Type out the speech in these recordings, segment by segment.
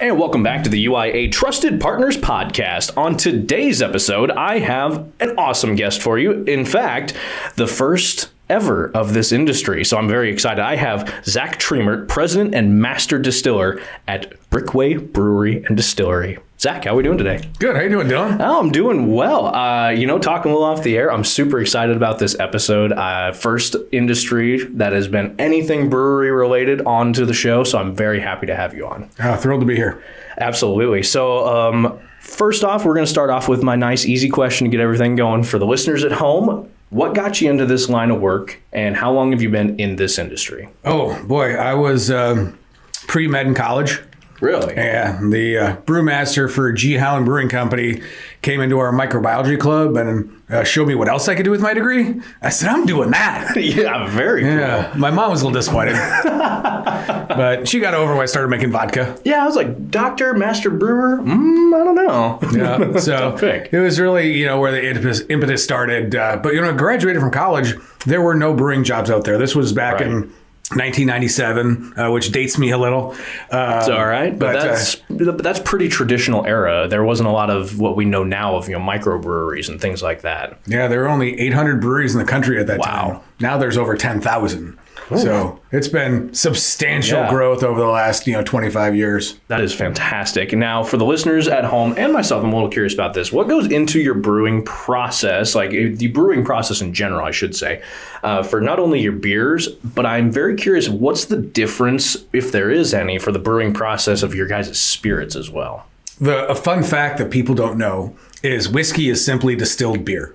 And welcome back to the UIA Trusted Partners Podcast. On today's episode, I have an awesome guest for you. In fact, the first ever of this industry. So I'm very excited. I have Zac Triemert, President and Master Distiller at Brickway Brewery and Distillery. Zac, how are we doing today? Good. How you doing, Dylan? Oh, I'm doing well. Talking a little off the air, I'm super excited about this episode. First industry that has been anything brewery related onto the show, so I'm very happy to have you on. Thrilled to be here. Absolutely. So first off, we're going to start off with my nice, easy question to get everything going. For the listeners at home, what got you into this line of work, and how long have you been in this industry? Oh, boy. I was pre-med in college. Really? Yeah. The brewmaster for G. Howland Brewing Company came into our microbiology club and showed me what else I could do with my degree. I said, I'm doing that. Yeah, very cool. Yeah. My mom was a little disappointed. But she got over when I started making vodka. Yeah, I was like, Doctor, Master Brewer? I don't know. Yeah. So it was really, where the impetus started. But, I graduated from college. There were no brewing jobs out there. This was back in 1997, which dates me a little. It's all right, but that's pretty traditional era. There wasn't a lot of what we know now of microbreweries and things like that. Yeah, there were only 800 breweries in the country at that time. Now there's over 10,000. So it's been substantial growth over the last 25 years. That is fantastic. Now, for the listeners at home and myself, I'm a little curious about this. What goes into your brewing process, like the brewing process in general, I should say, for not only your beers, but I'm very curious, what's the difference, if there is any, for the brewing process of your guys' spirits as well? A fun fact that people don't know is whiskey is simply distilled beer.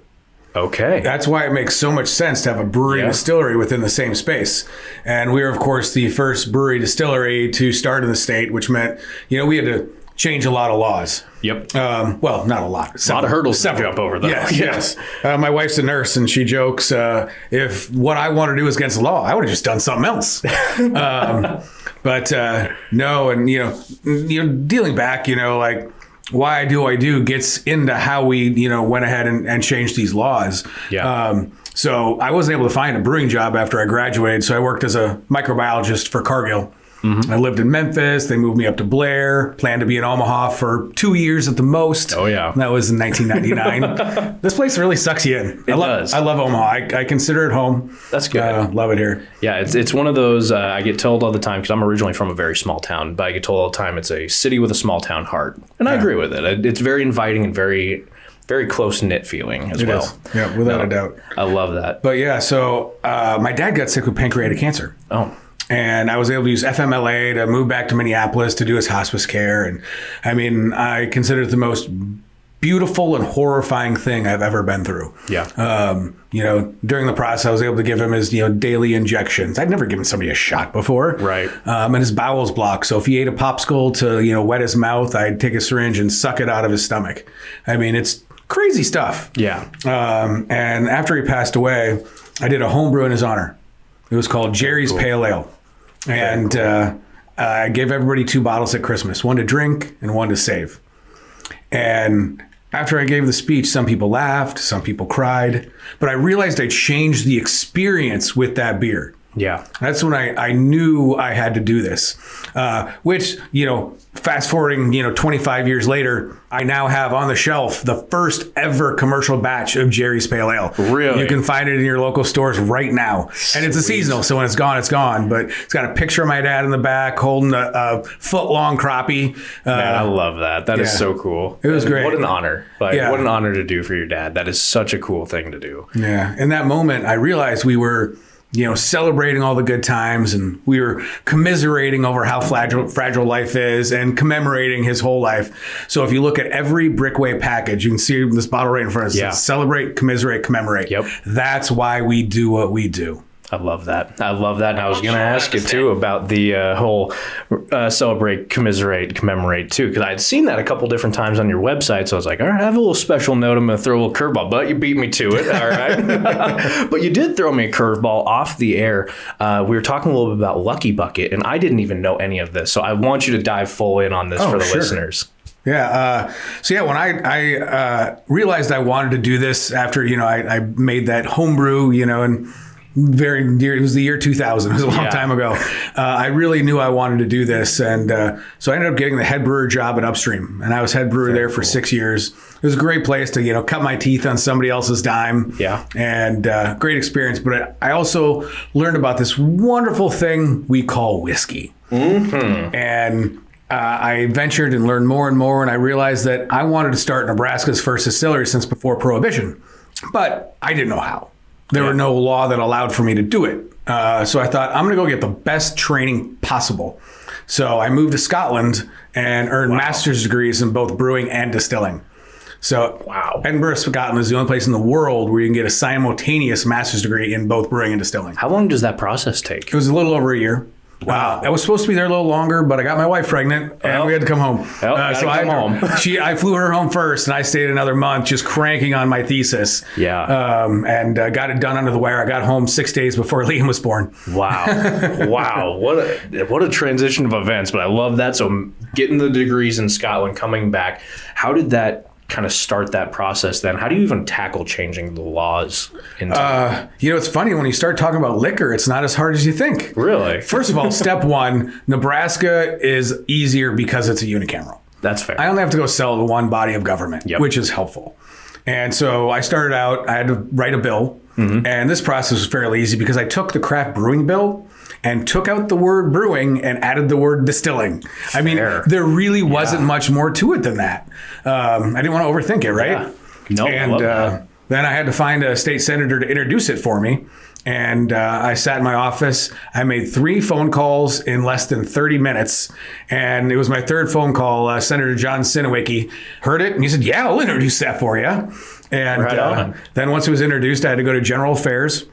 Okay. That's why it makes so much sense to have a brewery and distillery within the same space. And we were, of course, the first brewery distillery to start in the state, which meant, we had to change a lot of laws. Yep. Well, not a lot. A lot of hurdles to jump over, though. Yes. My wife's a nurse, and she jokes, if what I want to do is against the law, I would have just done something else. But no, and, dealing back, why I do gets into how we, went ahead and changed these laws. Yeah. So I wasn't able to find a brewing job after I graduated. So I worked as a microbiologist for Cargill. Mm-hmm. I lived in Memphis. They moved me up to Blair. Planned to be in Omaha for 2 years at the most. Oh, yeah. That was in 1999. This place really sucks you in. It does. I love Omaha. I consider it home. That's good. Love it here. Yeah, it's one of those, I get told all the time, because I'm originally from a very small town, but I get told all the time it's a city with a small town heart. And I agree with it. It's very inviting and very, very close-knit feeling as well. Is. Yeah, without a doubt. I love that. But yeah, so my dad got sick with pancreatic cancer. Oh. And I was able to use FMLA to move back to Minneapolis to do his hospice care. And I consider it the most beautiful and horrifying thing I've ever been through. Yeah. During the process, I was able to give him his, daily injections. I'd never given somebody a shot before. Right. And his bowels blocked. So if he ate a popsicle to, wet his mouth, I'd take a syringe and suck it out of his stomach. It's crazy stuff. Yeah. And after he passed away, I did a home brew in his honor. It was called Jerry's Pale Ale. And I gave everybody 2 bottles at Christmas, one to drink and one to save. And after I gave the speech, some people laughed, some people cried, but I realized I changed the experience with that beer. Yeah. That's when I knew I had to do this, which, fast forwarding, 25 years later, I now have on the shelf the first ever commercial batch of Jerry's Pale Ale. Really? You can find it in your local stores right now. And it's a seasonal, so when it's gone, it's gone. But it's got a picture of my dad in the back holding a foot-long crappie. Man, I love that. That is so cool. It was great. What an honor. What an honor to do for your dad. That is such a cool thing to do. Yeah. In that moment, I realized we were celebrating all the good times, and we were commiserating over how fragile life is and commemorating his whole life. So if you look at every Brickway package, you can see this bottle right in front of us. Yeah. Celebrate, commiserate, commemorate. Yep. That's why we do what we do. I love that. And I was going to ask you, too, about the whole celebrate, commiserate, commemorate, too, because I had seen that a couple different times on your website. So I was like, all right, I have a little special note. I'm going to throw a little curveball, but you beat me to it. All right. But you did throw me a curveball off the air. We were talking a little bit about Lucky Bucket, and I didn't even know any of this. So I want you to dive full in on this for the listeners. Yeah. When I realized I wanted to do this after, I made that homebrew, and very dear. It was the year 2000. It was a long time ago. I really knew I wanted to do this. And so I ended up getting the head brewer job at Upstream. And I was head brewer there for 6 years. It was a great place to, cut my teeth on somebody else's dime. Yeah. And great experience. But I also learned about this wonderful thing we call whiskey. Mm-hmm. And I ventured and learned more and more. And I realized that I wanted to start Nebraska's first distillery since before Prohibition. But I didn't know how. There were no law that allowed for me to do it. So I thought, I'm going to go get the best training possible. So I moved to Scotland and earned master's degrees in both brewing and distilling. So Edinburgh, Scotland is the only place in the world where you can get a simultaneous master's degree in both brewing and distilling. How long does that process take? It was a little over a year. Wow. I was supposed to be there a little longer, but I got my wife pregnant and we had to come home. I flew her home first and I stayed another month just cranking on my thesis. Yeah. And got it done under the wire. I got home 6 days before Liam was born. Wow. Wow. What a transition of events. But I love that. So getting the degrees in Scotland, coming back, how did that kind of start that process then? How do you even tackle changing the laws? It's funny when you start talking about liquor, it's not as hard as you think. Really? First of all, step one, Nebraska is easier because it's a unicameral. That's fair. I only have to go sell to one body of government, which is helpful. And so I started out, I had to write a bill. Mm-hmm. And this process was fairly easy because I took the craft brewing bill and took out the word brewing and added the word distilling. Fair. I mean, there really wasn't much more to it than that. I didn't want to overthink it, right? Yeah. No, and I love that. Then I had to find a state senator to introduce it for me. And I sat in my office. I made 3 phone calls in less than 30 minutes. And it was my third phone call. Senator John Sinowicki heard it and he said, yeah, I'll introduce that for you. And then once it was introduced, I had to go to General Affairs.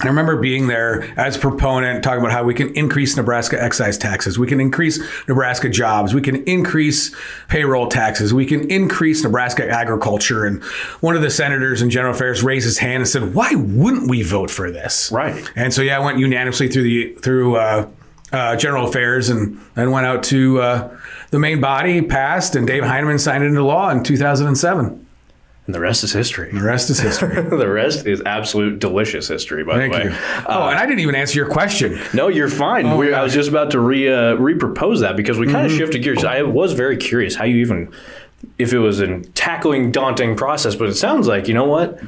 I remember being there as a proponent, talking about how we can increase Nebraska excise taxes. We can increase Nebraska jobs. We can increase payroll taxes. We can increase Nebraska agriculture. And one of the senators in General Affairs raised his hand and said, why wouldn't we vote for this? Right. And so, I went unanimously through General Affairs and then went out to the main body, passed, and Dave Heineman signed it into law in 2007. And the rest is history. The rest is history. The rest is absolute delicious history, by the way. Thank you. And I didn't even answer your question. No, you're fine. I was just about to re-propose that because we kind of shifted gears. I was very curious how you even, if it was a tackling daunting process, but it sounds like, you know what?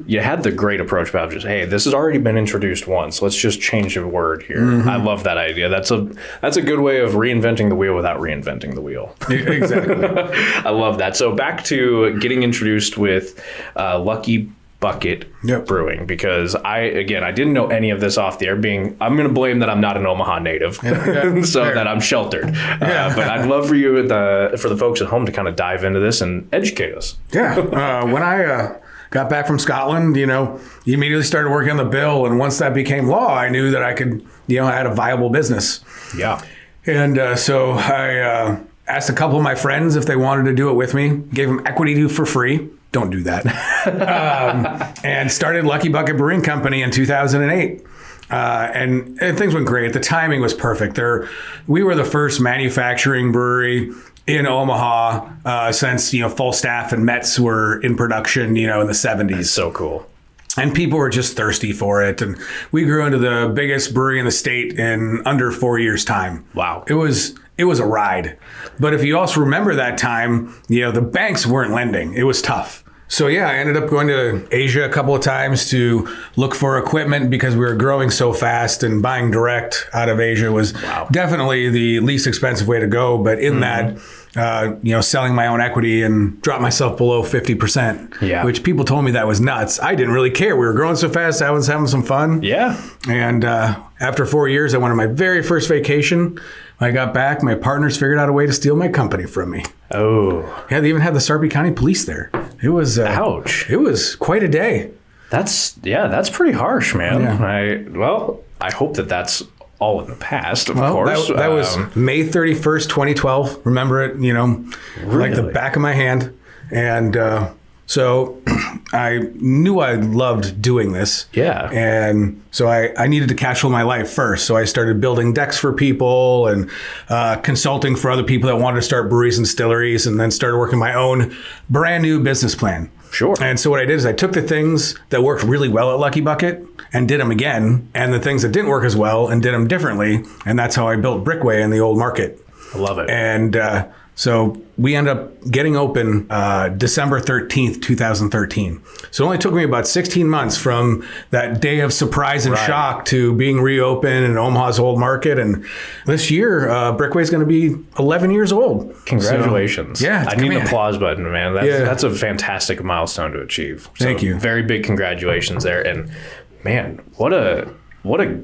You had the great approach about just, hey, this has already been introduced once. Let's just change a word here. Mm-hmm. I love that idea. That's a good way of reinventing the wheel without reinventing the wheel. Exactly. I love that. So back to getting introduced with Lucky Bucket Brewing, because I didn't know any of this off the air. I'm going to blame that I'm not an Omaha native, that I'm sheltered. But I'd love for you, for the folks at home, to kind of dive into this and educate us. Yeah. When I got back from Scotland, immediately started working on the bill. And once that became law, I knew that I could, I had a viable business. Yeah. And so I asked a couple of my friends if they wanted to do it with me, gave them equity for free. Don't do that. And started Lucky Bucket Brewing Company in 2008. And things went great. The timing was perfect. We were the first manufacturing brewery in Omaha since full staff and Mets were in production in the 70s. That's so cool. And people were just thirsty for it. And we grew into the biggest brewery in the state in under 4 years' time. Wow. It was a ride. But if you also remember that time, the banks weren't lending. It was tough. So I ended up going to Asia a couple of times to look for equipment because we were growing so fast, and buying direct out of Asia was definitely the least expensive way to go. But in that, selling my own equity and drop myself below 50%, which people told me that was nuts. I didn't really care. We were growing so fast. I was having some fun. Yeah. And after 4 years, I went on my very first vacation. When I got back, my partners figured out a way to steal my company from me. Oh. Yeah, they even had the Sarpy County Police there. It was ouch. It was quite a day. That's pretty harsh, man. Yeah. I hope that's all in the past, of course. That was May 31st, 2012. Remember it, like the back of my hand. And so I knew I loved doing this. Yeah. And so I needed to cash flow my life first. So I started building decks for people and consulting for other people that wanted to start breweries and distilleries, and then started working my own brand new business plan. Sure. And so what I did is I took the things that worked really well at Lucky Bucket and did them again, and the things that didn't work as well and did them differently. And that's how I built Brickway in the old market. I love it. And so we end up getting open December 13th, 2013. So it only took me about 16 months from that day of surprise and shock to being reopened in Omaha's old market. And this year, Brickway is going to be 11 years old. Congratulations. So, yeah. I need an applause button, man. That's a fantastic milestone to achieve. So Thank you. Very big congratulations there. And man, what a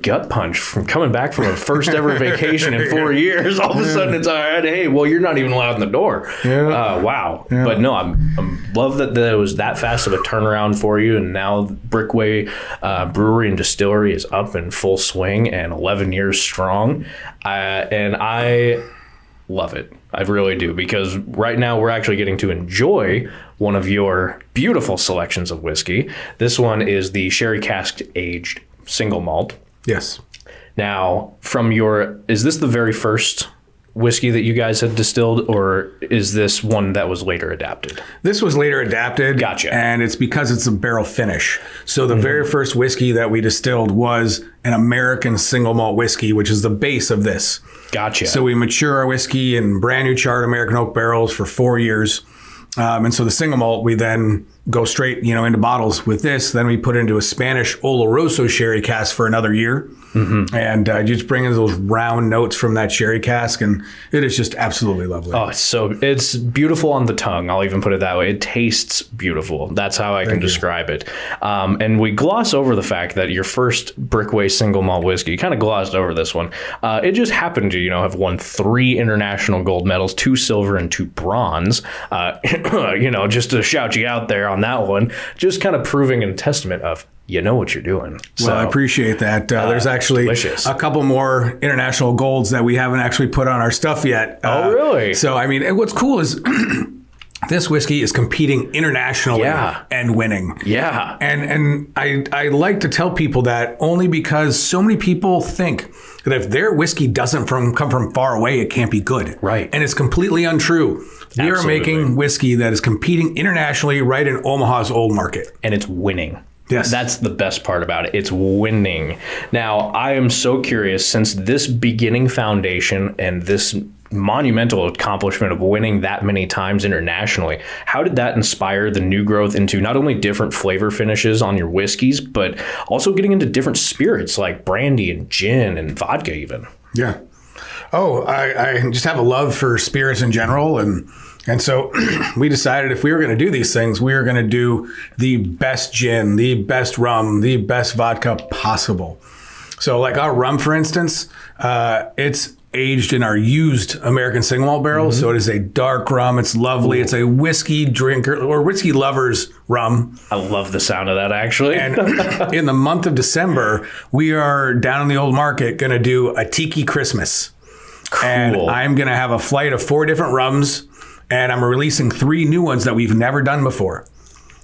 gut punch from coming back from a first ever vacation in 4 years. All of a sudden it's all right. Hey, well, you're not even allowed in the door. Yeah. Wow. Yeah. But no, I'm love that it was that fast of a turnaround for you. And now Brickway Brewery and Distillery is up in full swing and 11 years strong. And I love it. I really do, because right now we're actually getting to enjoy one of your beautiful selections of whiskey. This one is the sherry cask aged single malt. Yes. Now, is this the very first whiskey that you guys had distilled, or is this one that was later adapted? This was later adapted. Gotcha. And it's because it's a barrel finish. So the very first whiskey that we distilled was an American single malt whiskey, which is the base of this. Gotcha. So we mature our whiskey in brand new charred American oak barrels for 4 years. And so the single malt, we then go straight, into bottles with this. Then we put it into a Spanish Oloroso sherry cask for another year. Mm-hmm. And you just bring in those round notes from that sherry cask, and it is just absolutely lovely. Oh, it's beautiful on the tongue. I'll even put it that way. It tastes beautiful. That's how I can describe it. And we gloss over the fact that your first Brickway single malt whiskey, you kind of glossed over this one. It just happened to, have won 3 international gold medals, 2 silver and 2 bronze. Just to shout you out there on that one, just kind of proving a testament of, you know what you're doing. Well, I appreciate that. There's actually a couple more international golds that we haven't actually put on our stuff yet. Oh, really? So, and what's cool is this whiskey is competing internationally and winning. Yeah. And I like to tell people that only because so many people think that if their whiskey doesn't come from far away, it can't be good. Right. And it's completely untrue. We are making whiskey that is competing internationally right in Omaha's old market. And it's winning. Yes. That's the best part about it. It's winning. Now, I am so curious, since this beginning foundation and this monumental accomplishment of winning that many times internationally, how did that inspire the new growth into not only different flavor finishes on your whiskeys, but also getting into different spirits like brandy and gin and vodka even? Yeah. Oh, I just have a love for spirits in general. And so we decided if we were going to do these things, we were going to do the best gin, the best rum, the best vodka possible. So like our rum, for instance, it's aged in our used American single malt barrels. Mm-hmm. So it is a dark rum. It's lovely. Ooh. It's a whiskey drinker or whiskey lover's rum. I love the sound of that, actually. And in the month of December, we are down in the old market going to do a tiki Christmas. Cool. And I'm going to have a flight of 4 different rums, and I'm releasing 3 new ones that we've never done before.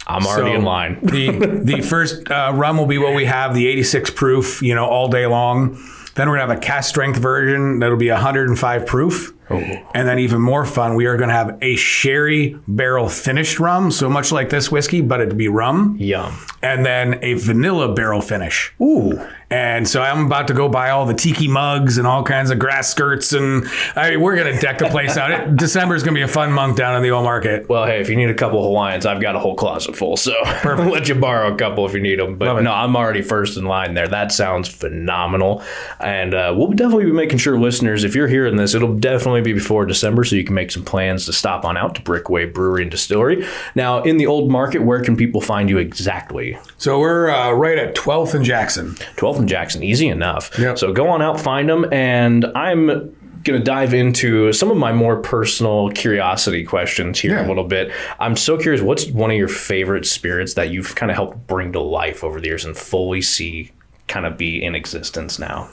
I'm already in line. The first rum will be what we have, the 86 proof, all day long. Then we're going to have a cask strength version that'll be 105 proof. Oh. And then even more fun, we are going to have a sherry barrel finished rum, so much like this whiskey, but it'd be rum. Yum. And then a vanilla barrel finish. Ooh. And so I'm about to go buy all the tiki mugs and all kinds of grass skirts, and we're going to deck the place out. December is going to be a fun month down in the old market. Well, hey, if you need a couple Hawaiians, I've got a whole closet full, so I'll let you borrow a couple if you need them. But no, I'm already first in line there. That sounds phenomenal. And we'll definitely be making sure, listeners, if you're hearing this, it'll definitely be before December, so you can make some plans to stop on out to Brickway Brewery and Distillery. Now, in the old market, where can people find you exactly? So we're right at 12th and Jackson. 12th and Jackson, easy enough. Yep. So go on out, find them, and I'm going to dive into some of my more personal curiosity questions here a little bit. I'm so curious, what's one of your favorite spirits that you've kind of helped bring to life over the years and fully see kind of be in existence now?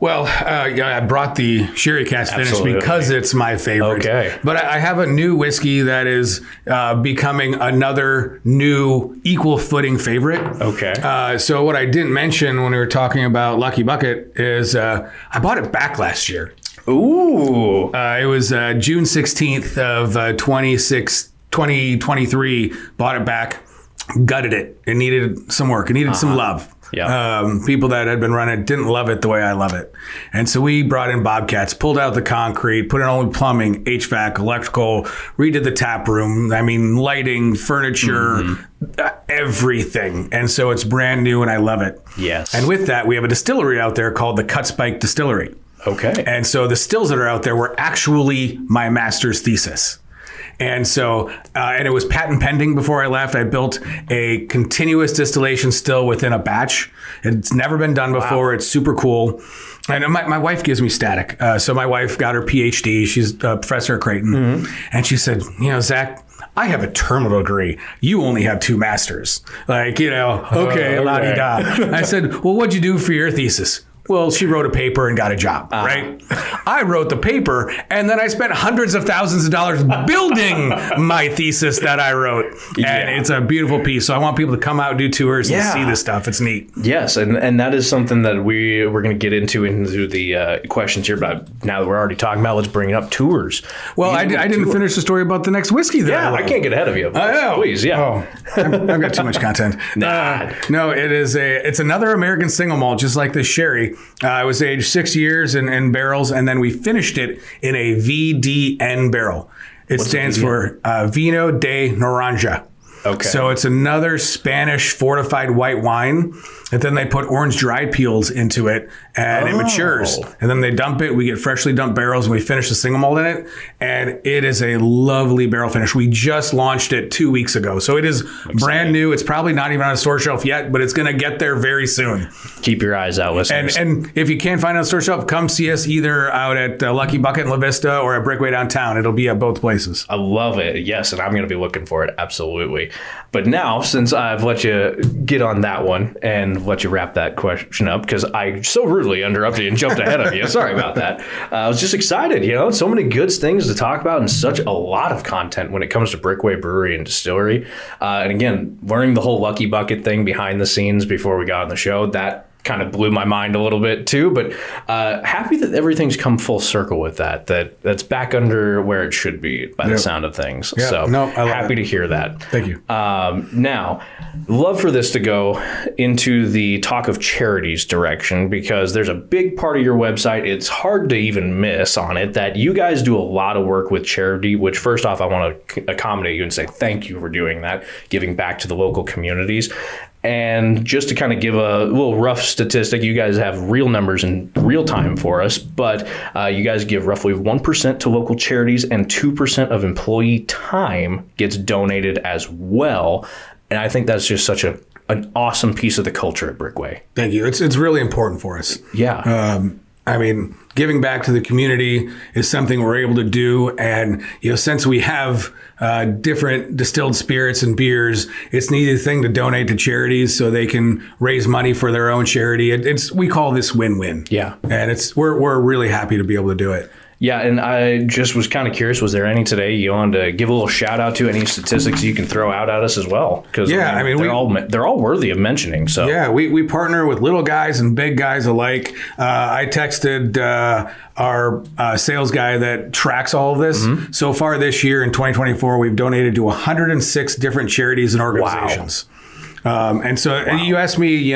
Well, I brought the sherry cask finish because it's my favorite. Okay. But I have a new whiskey that is becoming another new equal footing favorite. Okay. So what I didn't mention when we were talking about Lucky Bucket is I bought it back last year. Ooh. It was June 16th of 2016. 2023, bought it back, gutted it. It needed some work. It needed some love. Yeah. People that had been running it didn't love it the way I love it. And so we brought in Bobcats, pulled out the concrete, put in all the plumbing, HVAC, electrical, redid the tap room. I mean, lighting, furniture, everything. And so it's brand new and I love it. Yes. And with that, we have a distillery out there called the Cut Spike Distillery. Okay. And so the stills that are out there were actually my master's thesis. And so, and it was patent pending before I left. I built a continuous distillation still within a batch. It's never been done before. Wow. It's super cool. And my wife gives me static. So my wife got her PhD. She's a professor at Creighton. And she said, Zach, I have a terminal degree. You only have 2 masters. Okay, la-di-da. I said, well, what'd you do for your thesis? Well, she wrote a paper and got a job, right? I wrote the paper, and then I spent hundreds of thousands of dollars building my thesis that I wrote. And it's a beautiful piece. So I want people to come out and do tours and see this stuff. It's neat. Yes, and that is something that we're going to get into the questions here. But now that we're already talking about, let's bring up tours. Well, I didn't finish the story about the next whiskey that I can't get ahead of you. Please, I've got too much content. No, it's another American single malt, just like this sherry. I was aged 6 years in barrels, and then we finished it in a VDN barrel. It stands for Vino de Naranja. Okay. So it's another Spanish fortified white wine. And then they put orange dry peels into it and it matures. And then they dump it. We get freshly dumped barrels and we finish the single malt in it. And it is a lovely barrel finish. We just launched it 2 weeks ago. So it is brand new. It's probably not even on a store shelf yet, but it's going to get there very soon. Keep your eyes out, listeners. And if you can't find it on the store shelf, come see us either out at Lucky Bucket in La Vista or at Brickway downtown. It'll be at both places. I love it. Yes, and I'm going to be looking for it. Absolutely. But now, since I've let you get on that one and let you wrap that question up, because I so rudely interrupted you and jumped ahead of you. Sorry about that. I was just excited. So many good things to talk about and such a lot of content when it comes to Brickway Brewery and Distillery. And again, learning the whole Lucky Bucket thing behind the scenes before we got on the show, that kind of blew my mind a little bit too, but happy that everything's come full circle with that's back under where it should be by the sound of things. Yeah. So happy to hear that. Thank you. Now, love for this to go into the talk of charities direction, because there's a big part of your website, it's hard to even miss on it, that you guys do a lot of work with charity, which first off, I want to accommodate you and say thank you for doing that, giving back to the local communities. And just to kind of give a little rough statistic, you guys have real numbers in real time for us, but you guys give roughly 1% to local charities and 2% of employee time gets donated as well. And I think that's just such an awesome piece of the culture at Brickway. Thank you. It's really important for us. Yeah. Giving back to the community is something we're able to do. And, since we have different distilled spirits and beers, it's an easy thing to donate to charities so they can raise money for their own charity. We call this win-win. Yeah. And we're really happy to be able to do it. Yeah, and I just was kind of curious, was there any today you wanted to give a little shout out to, any statistics you can throw out at us as well? Because they're all worthy of mentioning. So yeah, we partner with little guys and big guys alike. I texted our sales guy that tracks all of this. Mm-hmm. So far this year in 2024, we've donated to 106 different charities and organizations. Wow. You asked me,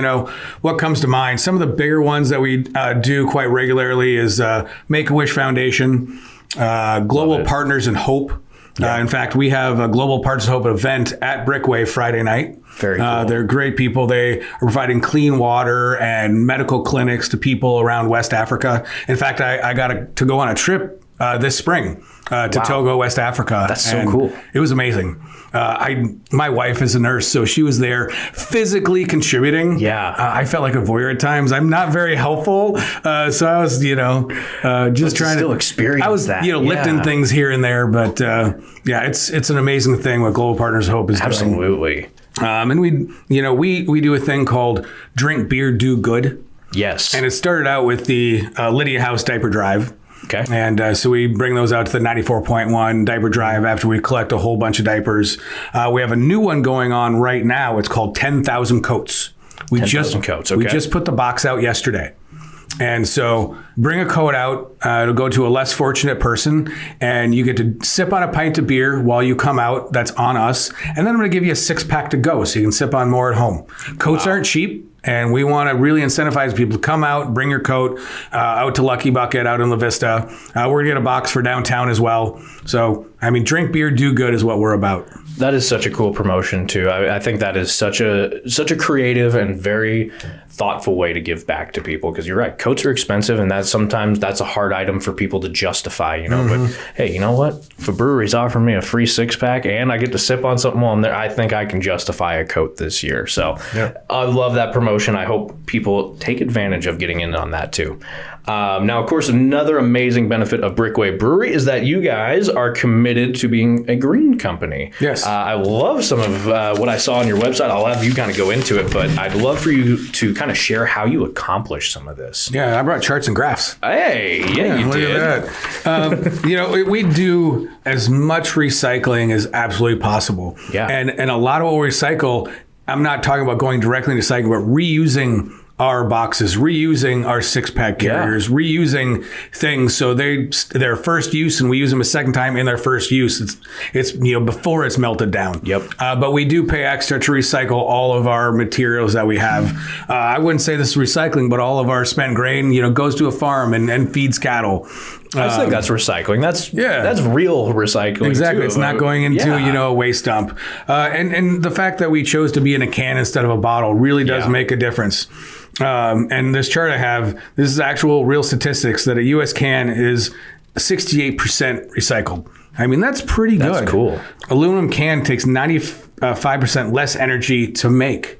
what comes to mind. Some of the bigger ones that we do quite regularly is Make-A-Wish Foundation, Global Partners in Hope. Yeah. In fact, we have a Global Partners in Hope event at Brickway Friday night. Very cool. They're great people. They are providing clean water and medical clinics to people around West Africa. In fact, I got to go on a trip this spring to Togo, West Africa. That's so cool. It was amazing. My wife is a nurse, so she was there physically contributing. Yeah. I felt like a voyeur at times. I'm not very helpful. So I was, just trying to experience I was, that. Lifting things here and there. But it's an amazing thing what Global Partners Hope is doing. Absolutely. And we do a thing called Drink Beer, Do Good. Yes. And it started out with the Lydia House diaper drive. Okay. And so we bring those out to the 94.1 diaper drive after we collect a whole bunch of diapers. We have a new one going on right now. It's called 10,000 Coats. 10,000 Coats. Okay. We just put the box out yesterday. And so bring a coat out. It'll go to a less fortunate person, and you get to sip on a pint of beer while you come out. That's on us. And then I'm going to give you a 6-pack to go so you can sip on more at home. Coats aren't cheap. And we want to really incentivize people to come out, bring your coat out to Lucky Bucket out in La Vista. We're going to get a box for downtown as well. So, I mean, drink beer, do good is what we're about. That is such a cool promotion too. I think that is such a creative and very thoughtful way to give back to people, because you're right, coats are expensive, and sometimes that's a hard item for people to justify, you know. But hey, you know what? If a brewery's offering me a free 6-pack and I get to sip on something while I'm there, I think I can justify a coat this year. So I love that promotion. I hope people take advantage of getting in on that too. Now, of course, another amazing benefit of Brickway Brewery is that you guys are committed to being a green company. Yes. I love some of what I saw on your website. I'll have you kind of go into it, but I'd love for you to kind of share how you accomplish some of this. Yeah, I brought charts and graphs. Hey, yeah, you look did. At that. You know, we do as much recycling as absolutely possible. Yeah. And a lot of what we recycle, I'm not talking about going directly into cycle, but reusing our boxes, reusing our 6-pack carriers, reusing things so their first use, and we use them a second time in their first use. It's you know, before it's melted down. Yep. But we do pay extra to recycle all of our materials that we have. I wouldn't say this is recycling, but all of our spent grain, you know, goes to a farm and feeds cattle. I think that's recycling. That's real recycling. Exactly. Too. It's not going into a waste dump. And the fact that we chose to be in a can instead of a bottle really does make a difference. And this chart I have, this is actual real statistics that a U.S. can is 68% recycled. I mean, that's pretty good. That's cool. Aluminum can takes 95% less energy to make.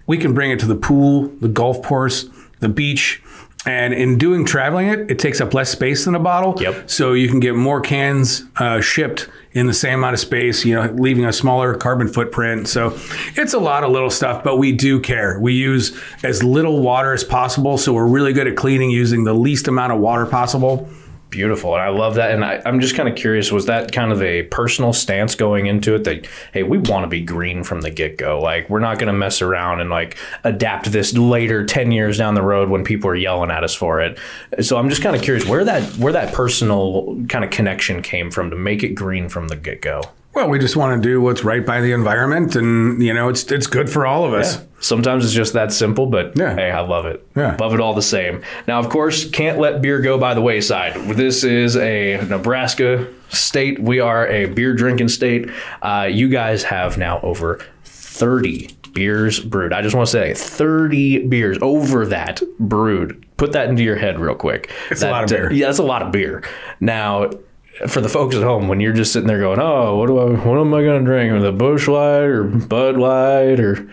We can bring it to the pool, the golf course, the beach. And in doing traveling it takes up less space than a bottle. Yep. So you can get more cans shipped in the same amount of space, you know, leaving a smaller carbon footprint. So it's a lot of little stuff, but we do care. We use as little water as possible. So we're really good at cleaning using the least amount of water possible. Beautiful. And I love that. And I'm just kind of curious, was that kind of a personal stance going into it that, hey, we want to be green from the get-go? Like, we're not going to mess around and like adapt this later 10 years down the road when people are yelling at us for it. So I'm just kind of curious where that personal kind of connection came from to make it green from the get-go. Well, we just want to do what's right by the environment, and you know, it's good for all of us. Yeah. Sometimes it's just that simple, but hey, I love it. Yeah. Love it all the same. Now, of course, can't let beer go by the wayside. This is a Nebraska state. We are a beer drinking state. You guys have now over 30 beers brewed. I just want to say 30 beers over that brewed. Put that into your head real quick. It's a lot of beer. Yeah, that's a lot of beer. Now, for the folks at home, when you're just sitting there going, oh, what am I going to drink? The Busch Light or Bud Light, or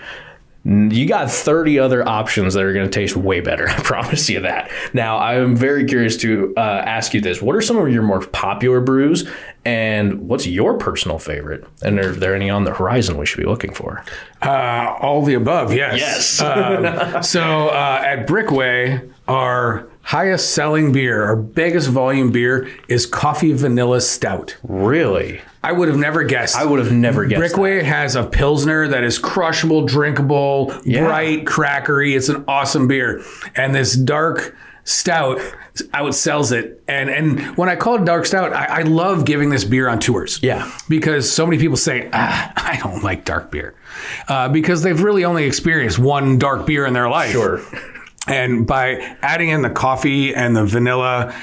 you got 30 other options that are going to taste way better. I promise you that. Now, I'm very curious to ask you this. What are some of your more popular brews, and what's your personal favorite? And are there any on the horizon we should be looking for? All the above, yes. Yes. So at Brickway, our highest selling beer, our biggest volume beer is Coffee Vanilla Stout. Really? I would have never guessed. Brickway has a Pilsner that is crushable, drinkable, bright, crackery. It's an awesome beer. And this dark stout outsells it. And when I call it dark stout, I love giving this beer on tours. Yeah. Because so many people say, I don't like dark beer. Because they've really only experienced one dark beer in their life. Sure. And by adding in the coffee and the vanilla,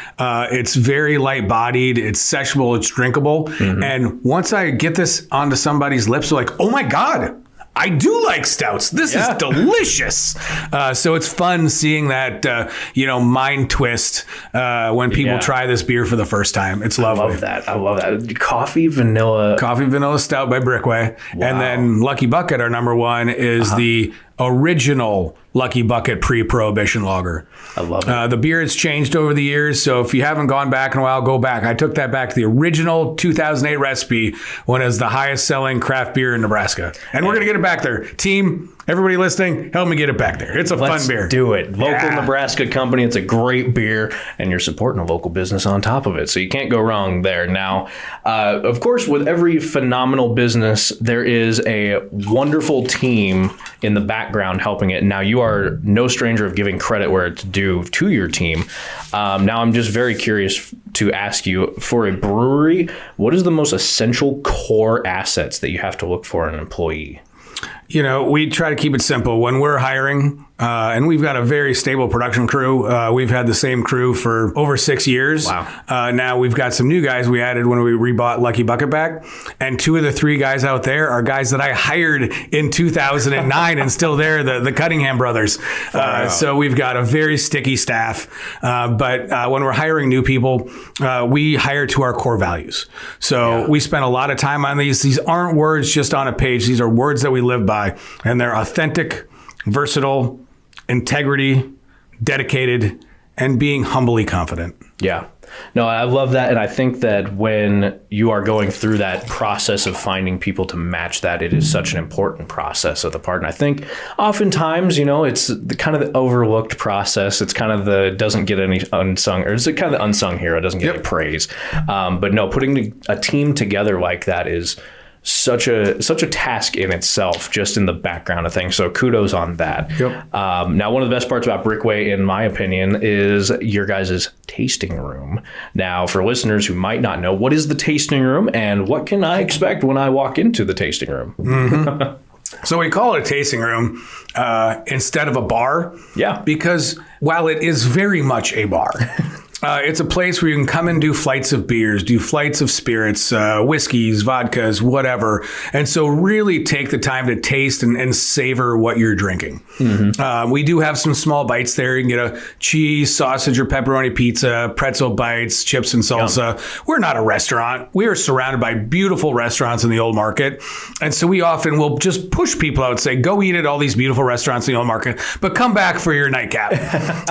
it's very light-bodied, it's sessionable, it's drinkable. Mm-hmm. And once I get this onto somebody's lips, they're like, oh my God, I do like stouts. This is delicious. So it's fun seeing that, mind twist when people try this beer for the first time. It's lovely. I love that. Coffee Vanilla Stout by Brickway. Wow. And then Lucky Bucket, our number one, is the original Lucky Bucket pre-Prohibition lager. I love it. The beer has changed over the years, so if you haven't gone back in a while, go back. I took that back to the original 2008 recipe when it was the highest selling craft beer in Nebraska. And we're going to get it back there. Team, everybody listening, help me get it back there. It's a fun beer. Do it. Local Nebraska company. It's a great beer, and you're supporting a local business on top of it, so you can't go wrong there. Now, of course, with every phenomenal business, there is a wonderful team in the background helping it. Now, you are no stranger of giving credit where it's due to your team. Now, I'm just very curious to ask you, for a brewery, what is the most essential core assets that you have to look for in an employee? You know, we try to keep it simple. When we're hiring, and we've got a very stable production crew. We've had the same crew for over 6 years. Wow. Now we've got some new guys we added when we rebought Lucky Bucket back. And 2 of the 3 guys out there are guys that I hired in 2009 and still there, the Cunningham brothers. So we've got a very sticky staff. But when we're hiring new people, we hire to our core values. So we spend a lot of time on these. These aren't words just on a page. These are words that we live by. And they're authentic, versatile, integrity, dedicated, and being humbly confident. Yeah. No, I love that. And I think that when you are going through that process of finding people to match that, it is such an important process of the part. And I think oftentimes, it's the kind of the overlooked process. It's kind of the doesn't get any unsung, or it's kind of the unsung hero, doesn't get any praise. But no, putting a team together like that is such a task in itself, just in the background of things. So kudos on that. Yep. Now, one of the best parts about Brickway, in my opinion, is your guys' tasting room. Now, for listeners who might not know, what is the tasting room and what can I expect when I walk into the tasting room? Mm-hmm. So we call it a tasting room instead of a bar. Yeah. Because while it is very much a bar, it's a place where you can come and do flights of beers, do flights of spirits, whiskeys, vodkas, whatever. And so really take the time to taste and savor what you're drinking. Mm-hmm. We do have some small bites there. You can get a cheese, sausage, or pepperoni pizza, pretzel bites, chips and salsa. Yum. We're not a restaurant. We are surrounded by beautiful restaurants in the old market. And so we often will just push people out and say, go eat at all these beautiful restaurants in the old market, but come back for your nightcap.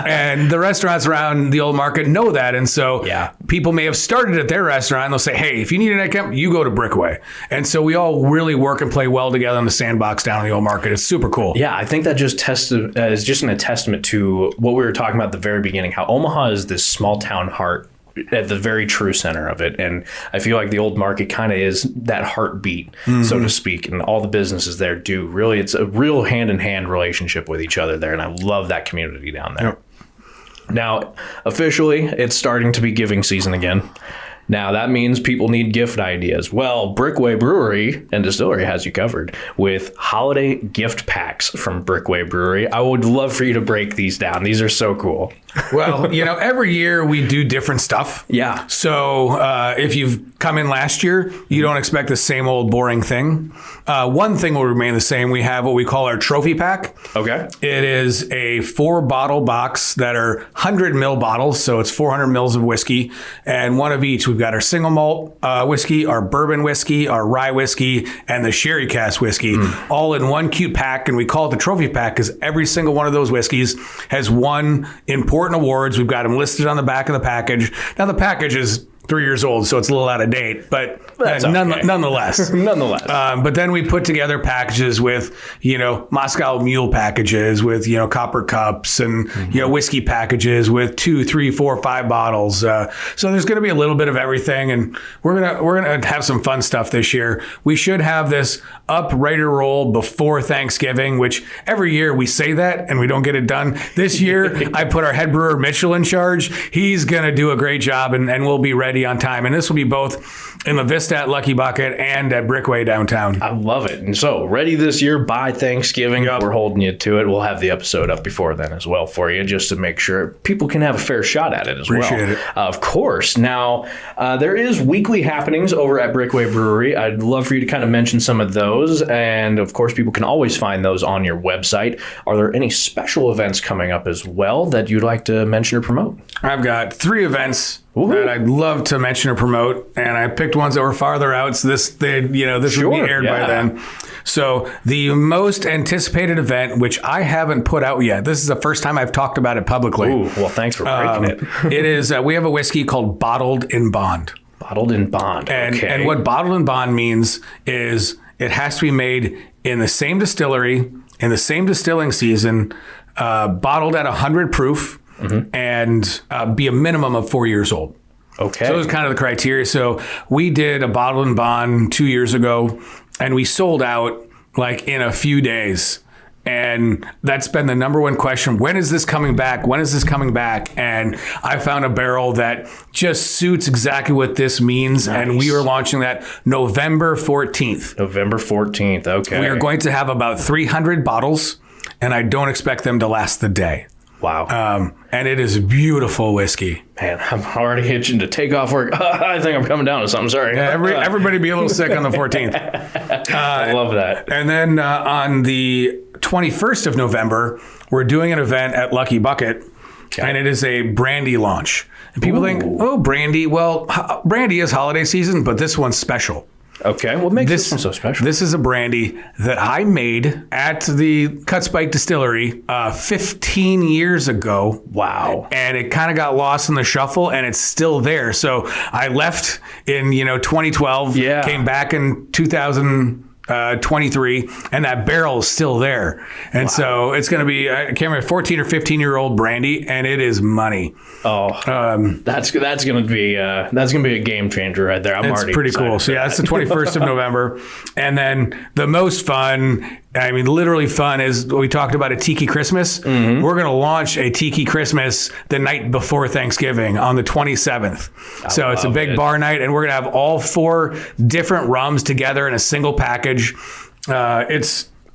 And the restaurants around the old market know that. And so people may have started at their restaurant and they'll say, hey, if you need a nightcap, you go to Brickway. And so we all really work and play well together in the sandbox down in the old market. It's super cool. Yeah, I think that just is just a testament to what we were talking about at the very beginning, how Omaha is this small town heart at the very true center of it. And I feel like the old market kind of is that heartbeat, so to speak. And all the businesses there do really, it's a real hand-in-hand relationship with each other there. And I love that community down there. Yep. Now, officially, it's starting to be giving season again. Now, that means people need gift ideas. Well, Brickway Brewery and Distillery has you covered with holiday gift packs from Brickway Brewery. I would love for you to break these down. These are so cool. Well, every year we do different stuff. Yeah. So if you've come in last year, you don't expect the same old boring thing. One thing will remain the same. We have what we call our trophy pack. Okay. It is a 4-bottle box that are 100 ml bottles. So it's 400 mils of whiskey and one of each. We've got our single malt whiskey, our bourbon whiskey, our rye whiskey, and the sherry cask whiskey, all in one cute pack. And we call it the trophy pack because every single one of those whiskeys has won important awards. We've got them listed on the back of the package. Now, the package is 3 years old, so it's a little out of date, but nonetheless. But then we put together packages with, Moscow Mule packages with, copper cups and, whiskey packages with 2, 3, 4, 5 bottles. So there's going to be a little bit of everything, and we're gonna have some fun stuff this year. We should have this up, ready to roll before Thanksgiving, which every year we say that and we don't get it done. This year, I put our head brewer Mitchell in charge. He's going to do a great job, and we'll be ready on time. And this will be both in La Vista at Lucky Bucket and at Brickway downtown. I love it. And so ready this year by Thanksgiving. Yep. We're holding you to it. We'll have the episode up before then as well for you, just to make sure people can have a fair shot at it as Appreciate it. Of course. Now, there is weekly happenings over at Brickway Brewery. I'd love for you to kind of mention some of those. And of course, people can always find those on your website. Are there any special events coming up as well that you'd like to mention or promote? I've got 3 events that I'd love to mention or promote, and I picked ones that were farther out, so this would be aired by then. So the most anticipated event, which I haven't put out yet, this is the first time I've talked about it publicly. Ooh, well, thanks for breaking it. It is, we have a whiskey called Bottled in Bond. Bottled in Bond, okay. And what Bottled in Bond means is it has to be made in the same distillery, in the same distilling season, bottled at 100 proof, and be a minimum of 4 years old. Okay. So those are kind of the criteria. So we did a Bottled in Bond 2 years ago, and we sold out like in a few days. And that's been the number one question. When is this coming back? When is this coming back? And I found a barrel that just suits exactly what this means. Nice. And we are launching that November 14th. November 14th. Okay. We are going to have about 300 bottles, and I don't expect them to last the day. Wow. And it is beautiful whiskey. Man, I'm already itching to take off work. I think I'm coming down to something. Sorry. Yeah, everybody be a little sick on the 14th. I love that. And then on the 21st of November, we're doing an event at Lucky Bucket, and it is a brandy launch. And people think, oh, brandy. Well, brandy is holiday season, but this one's special. Okay, what makes this one so special? This is a brandy that I made at the Cutspike Distillery 15 years ago. Wow. And it kind of got lost in the shuffle, and it's still there. So I left in 2012, came back in 2023, and that barrel is still there. And so it's going to be, I can't remember, 14 or 15-year-old brandy, and it is money. Oh, that's going to be a game changer right there. I'm it's already pretty excited cool. So that's the 21st of November. And then the most fun, I mean, literally fun, is we talked about a Tiki Christmas. Mm-hmm. We're going to launch a Tiki Christmas the night before Thanksgiving on the 27th. So it's a big bar night, and we're going to have all 4 different rums together in a single package.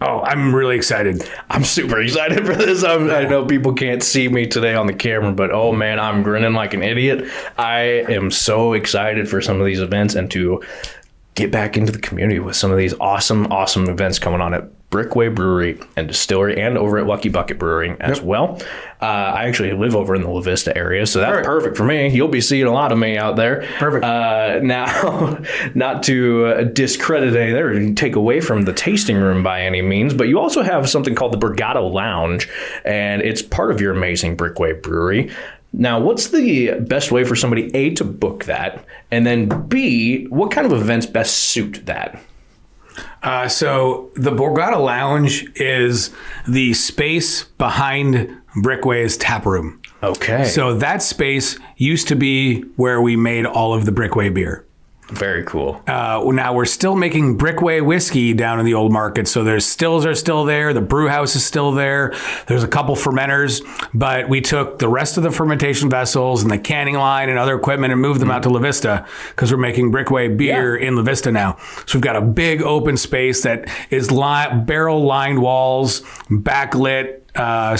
I'm really excited. I'm super excited for this. I know people can't see me today on the camera, but oh man, I'm grinning like an idiot. I am so excited for some of these events and to get back into the community with some of these awesome events coming on at Brickway Brewery and Distillery and over at Lucky Bucket Brewing as well. I actually live over in the La Vista area, so that's perfect for me. You'll be seeing a lot of me out there. Perfect. Now, not to discredit any there and take away from the tasting room by any means, but you also have something called the Brigado Lounge, and it's part of your amazing Brickway Brewery. Now, what's the best way for somebody, A, to book that, and then B, what kind of events best suit that? So the Borgata Lounge is the space behind Brickway's tap room. Okay. So that space used to be where we made all of the Brickway beer. Very cool. Now we're still making Brickway whiskey down in the old market. So there's stills are still there. The brew house is still there. There's a couple fermenters, but we took the rest of the fermentation vessels and the canning line and other equipment and moved them out to La Vista because we're making Brickway beer in La Vista now. So we've got a big open space that is barrel lined walls, backlit,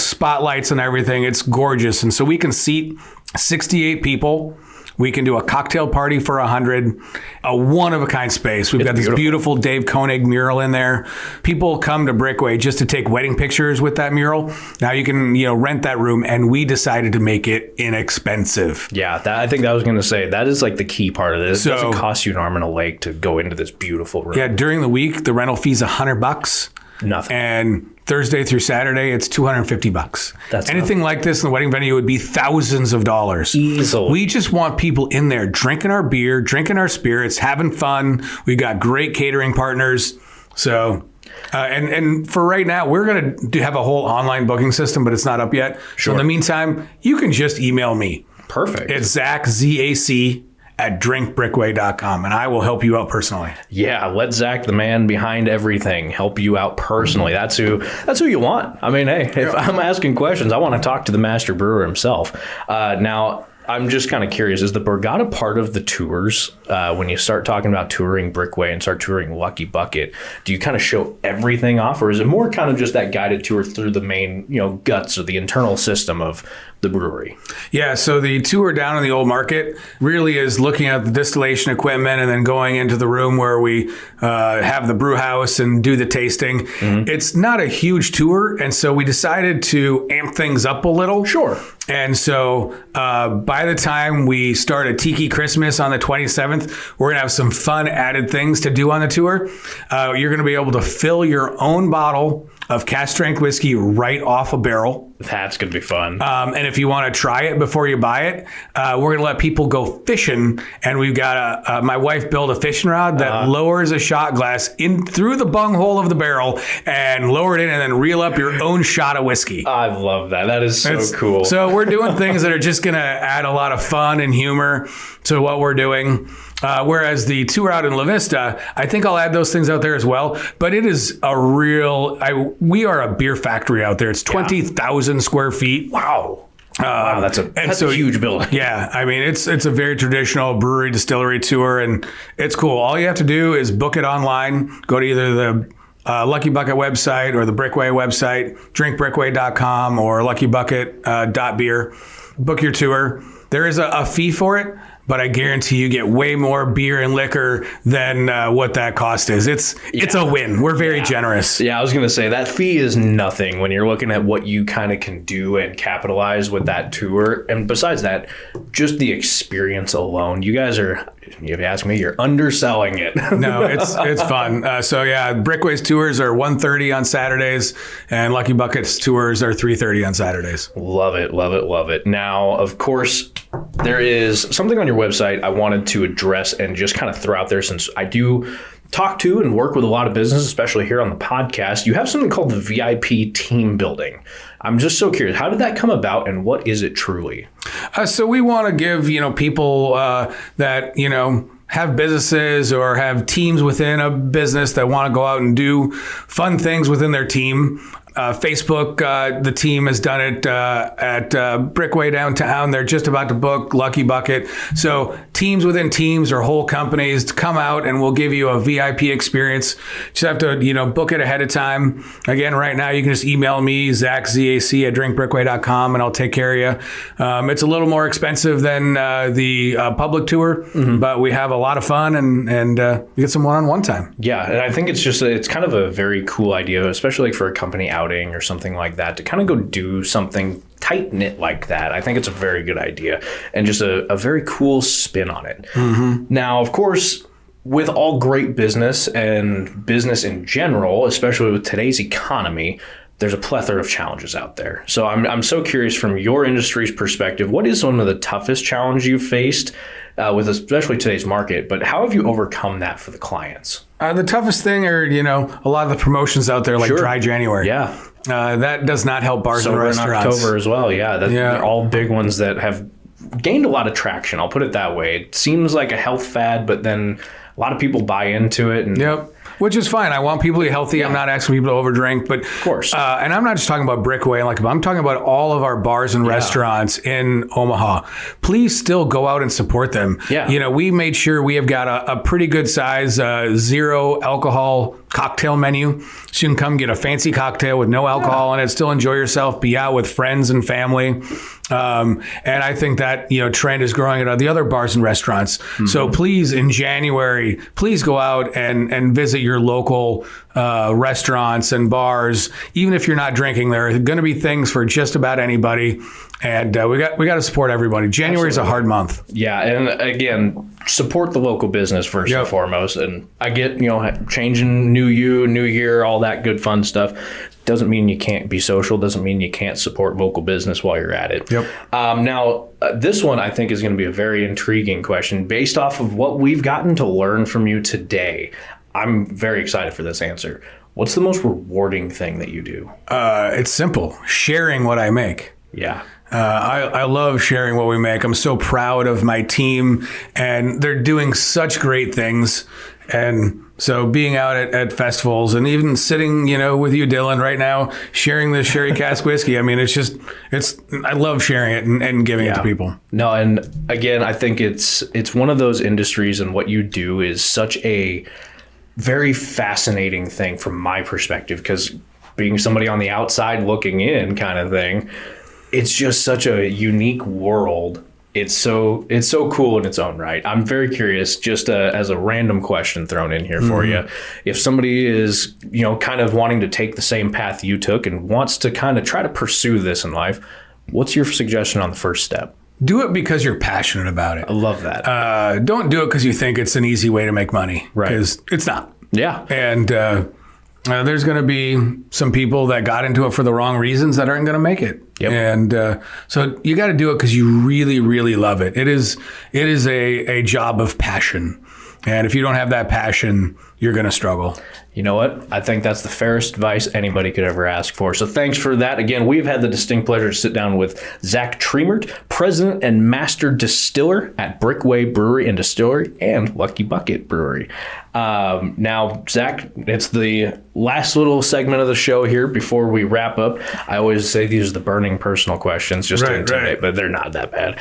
spotlights and everything. It's gorgeous. And so we can seat 68 people. We can do a cocktail party for 100, a one-of-a-kind space. We've got this beautiful Dave Koenig mural in there. People come to Brickway just to take wedding pictures with that mural. Now you can, rent that room, and we decided to make it inexpensive. Yeah, I think I was going to say, that is like the key part of this. It doesn't cost you an arm and a leg to go into this beautiful room. Yeah, during the week, the rental fee's $100. Nothing. And Thursday through Saturday, it's $250. That's anything like this in the wedding venue would be thousands of dollars. Easily. We just want people in there drinking our beer, drinking our spirits, having fun. We got great catering partners. So, and for right now, we're going to have a whole online booking system, but it's not up yet. Sure. So in the meantime, you can just email me. Perfect. It's Zac, Z-A-C, at drinkbrickway.com, and I will help you out personally. Yeah, let Zac, the man behind everything, help you out personally. That's who you want. I mean, hey, if I'm asking questions, I want to talk to the master brewer himself. Now, I'm just kind of curious, is the Borgata part of the tours? When you start talking about touring Brickway and start touring Lucky Bucket, do you kind of show everything off, or is it more kind of just that guided tour through the main, guts or the internal system of the brewery? Yeah, so the tour down in the old market really is looking at the distillation equipment and then going into the room where we have the brew house and do the tasting. Mm-hmm. It's not a huge tour, and so we decided to amp things up a little. Sure. And so by the time we start a Tiki Christmas on the 27th, we're going to have some fun added things to do on the tour. You're going to be able to fill your own bottle of cask strength whiskey right off a barrel. That's going to be fun. And if you want to try it before you buy it, we're going to let people go fishing. And we've got my wife built a fishing rod that lowers a shot glass in through the bunghole of the barrel and lower it in and then reel up your own shot of whiskey. I love that. That is so cool. So we're doing things that are just going to add a lot of fun and humor to what we're doing. Whereas the tour out in La Vista, I think I'll add those things out there as well. But it is a real, we are a beer factory out there. It's 20,000 square feet. Wow. Wow, that's a huge building. Yeah, I mean, it's a very traditional brewery distillery tour, and it's cool. All you have to do is book it online. Go to either the Lucky Bucket website or the Brickway website, drinkbrickway.com or luckybucket.beer. Book your tour. There is a fee for it, but I guarantee you get way more beer and liquor than what that cost is. It's a win. We're very generous. Yeah, I was going to say that fee is nothing when you're looking at what you kind of can do and capitalize with that tour. And besides that, just the experience alone, you guys are, if you ask me, you're underselling it. No, it's fun. So yeah, Brickway's tours are 1:30 on Saturdays, and Lucky Bucket's tours are 3:30 on Saturdays. Love it, love it, love it. Now, of course, there is something on your website I wanted to address and just kind of throw out there, since I do talk to and work with a lot of businesses, especially here on the podcast. You have something called the VIP team building. I'm just so curious, how did that come about and what is it truly? So we want to give, people that, have businesses or have teams within a business that want to go out and do fun things within their team. Facebook, the team has done it at Brickway downtown. They're just about to book Lucky Bucket. So teams within teams or whole companies to come out, and we'll give you a VIP experience. Just have to, book it ahead of time. Again, right now you can just email me, Zac, Z-A-C, at drinkbrickway.com, and I'll take care of you. It's a little more expensive than the public tour, but we have a lot of fun and we get some one-on-one time. Yeah, and I think it's kind of a very cool idea, especially like for a company outing or something like that, to kind of go do something tight-knit like that. I think it's a very good idea and just a very cool spin on it. Now, of course, with all great business and business in general, especially with today's economy, there's a plethora of challenges out there. So I'm so curious, from your industry's perspective, what is one of the toughest challenges you've faced with especially today's market, but how have you overcome that for the clients? The toughest thing are, a lot of the promotions out there, like Dry January. Yeah. That does not help bars and restaurants. In October as well. Yeah. They're all big ones that have gained a lot of traction. I'll put it that way. It seems like a health fad, but then a lot of people buy into it. And Yep. Which is fine. I want people to be healthy. Yeah. I'm not asking people to overdrink, but of course. And I'm not just talking about Brickway. I'm talking about all of our bars and restaurants in Omaha. Please still go out and support them. Yeah. We made sure we have got a pretty good size 0 alcohol cocktail menu, so you can come get a fancy cocktail with no alcohol in it, still enjoy yourself, be out with friends and family. And I think that, trend is growing at the other bars and restaurants. So please, in January, please go out and visit your local restaurants and bars. Even if you're not drinking, there are going to be things for just about anybody. And we got to support everybody. January is a hard month. Yeah. And again, support the local business first and foremost. And I get, changing new year, all that good fun stuff. Doesn't mean you can't be social. Doesn't mean you can't support local business while you're at it. Yep. Now, this one I think is going to be a very intriguing question based off of what we've gotten to learn from you today. I'm very excited for this answer. What's the most rewarding thing that you do? It's simple. Sharing what I make. Yeah. I love sharing what we make. I'm so proud of my team, and they're doing such great things. And so being out at festivals and even sitting, with you, Dylan, right now, sharing this sherry cask whiskey. I mean, I love sharing it and giving it to people. No, and again, I think it's one of those industries, and what you do is such a very fascinating thing from my perspective, because being somebody on the outside looking in kind of thing, it's just such a unique world. It's so cool in its own right. I'm very curious, just as a random question thrown in here for you. If somebody is, kind of wanting to take the same path you took and wants to kind of try to pursue this in life, what's your suggestion on the first step? Do it because you're passionate about it. I love that. Don't do it because you think it's an easy way to make money. Right. Because it's not. Yeah. And there's going to be some people that got into it for the wrong reasons that aren't going to make it. Yep. And so you got to do it because you really, really love it. It is a job of passion. And if you don't have that passion, you're going to struggle. You know what? I think that's the fairest advice anybody could ever ask for. So thanks for that. Again, we've had the distinct pleasure to sit down with Zac Triemert, President and Master Distiller at Brickway Brewery and Distillery and Lucky Bucket Brewery. Now, Zac, it's the last little segment of the show here before we wrap up. I always say these are the burning personal questions just to intimidate, but they're not that bad.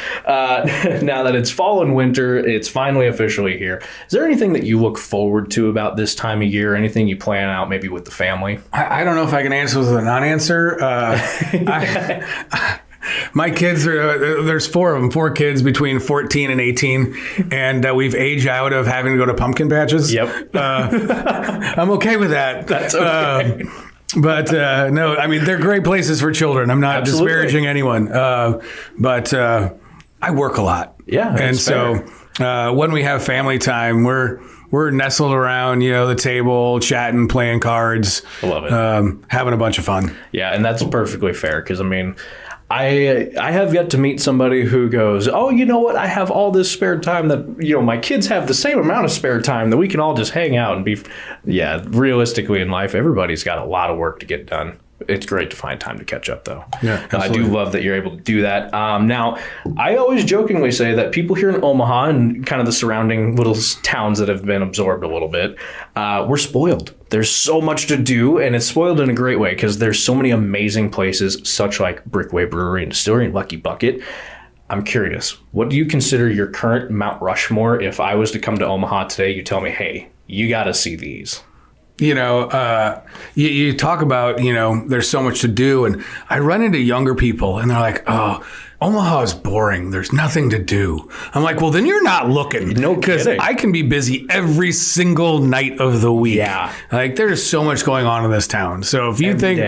Now that it's fall and winter, it's finally officially here. Is there anything that you look forward to about this time of year? Anything you plan out maybe with the family? I don't know if I can answer with a non-answer. My kids are, there's 4 of them, 4 kids between 14 and 18, and we've aged out of having to go to pumpkin patches. Yep. I'm okay with that. That's okay. But no, I mean, they're great places for children. I'm not disparaging anyone. But I work a lot. Yeah. And so when we have family time, we're nestled around, the table, chatting, playing cards. I love it. Having a bunch of fun. Yeah, and that's perfectly fair because, I mean, I have yet to meet somebody who goes, oh, you know what? I have all this spare time that, my kids have the same amount of spare time that we can all just hang out and be. Yeah, realistically in life, everybody's got a lot of work to get done. It's great to find time to catch up, though. Yeah, I do love that you're able to do that. Now, I always jokingly say that people here in Omaha and kind of the surrounding little towns that have been absorbed a little bit, we're spoiled. There's so much to do, and it's spoiled in a great way because there's so many amazing places, such like Brickway Brewery and Distillery and Lucky Bucket. I'm curious, what do you consider your current Mount Rushmore? If I was to come to Omaha today, you tell me, hey, you got to see these. You talk about, there's so much to do. And I run into younger people and they're like, oh, Omaha is boring. There's nothing to do. I'm like, well, then you're not looking. No kidding. Because I can be busy every single night of the week. Yeah. Like there's so much going on in this town. So if you think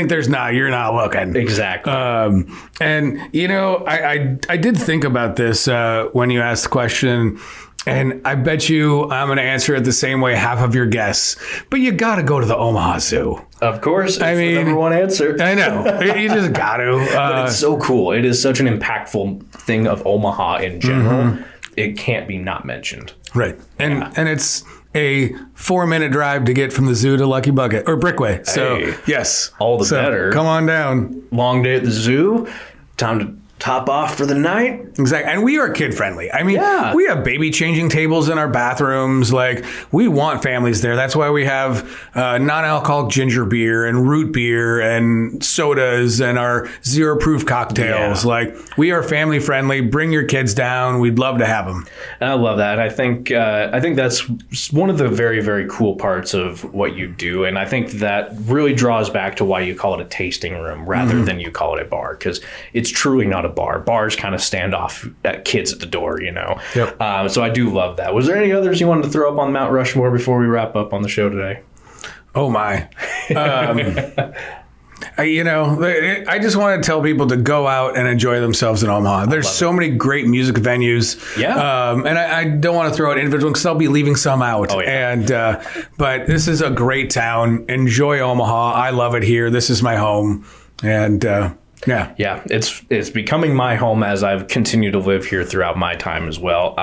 there's not, you're not looking. Exactly. And, I did think about this when you asked the question. And I bet you I'm going to answer it the same way half of your guests. But you got to go to the Omaha Zoo. Of course. It's the number one answer. I know. You just got to. But it's so cool. It is such an impactful thing of Omaha in general. Mm-hmm. It can't be not mentioned. Right. And it's a 4-minute drive to get from the zoo to Lucky Bucket or Brickway. So, yes. All the better. Come on down. Long day at the zoo. Time to top off for the night. Exactly. And we are kid friendly. I mean, we have baby changing tables in our bathrooms. Like, we want families there. That's why we have non-alcoholic ginger beer and root beer and sodas and our 0 proof cocktails. Yeah. Like, we are family friendly. Bring your kids down. We'd love to have them. And I love that. I think that's one of the very, very cool parts of what you do. And I think that really draws back to why you call it a tasting room rather than you call it a bar, because it's truly not a bar. Bars kind of stand off at kids at the door, Yep. So I do love that. Was there any others you wanted to throw up on Mount Rushmore before we wrap up on the show today? Oh my. I just want to tell people to go out and enjoy themselves in Omaha. There's so many great music venues. Yeah. And I don't want to throw out individual because I'll be leaving some out. Oh, yeah. And but this is a great town. Enjoy Omaha. I love it here. This is my home. And yeah, it's becoming my home as I've continued to live here throughout my time as well.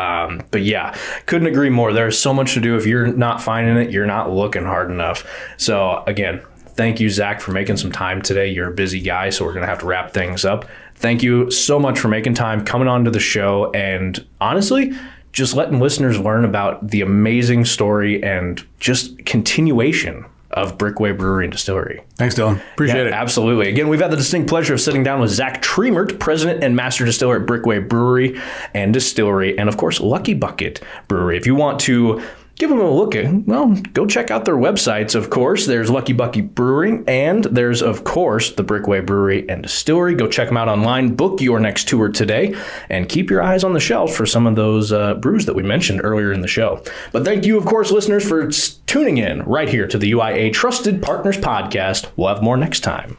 But yeah, couldn't agree more. There's so much to do. If you're not finding it, you're not looking hard enough. So again, thank you, Zac, for making some time today. You're a busy guy, so we're going to have to wrap things up. Thank you so much for making time, coming on to the show, and honestly, just letting listeners learn about the amazing story and just continuation of Brickway Brewery and Distillery. Thanks, Dylan. Appreciate it. Absolutely. Again, we've had the distinct pleasure of sitting down with Zac Triemert, President and Master Distiller at Brickway Brewery and Distillery, and of course, Lucky Bucket Brewery. If you want to give them a look at, go check out their websites, of course. There's Lucky Bucket Brewery, and there's, of course, the Brickway Brewery and Distillery. Go check them out online. Book your next tour today, and keep your eyes on the shelf for some of those brews that we mentioned earlier in the show. But thank you, of course, listeners, for tuning in right here to the UIA Trusted Partners Podcast. We'll have more next time.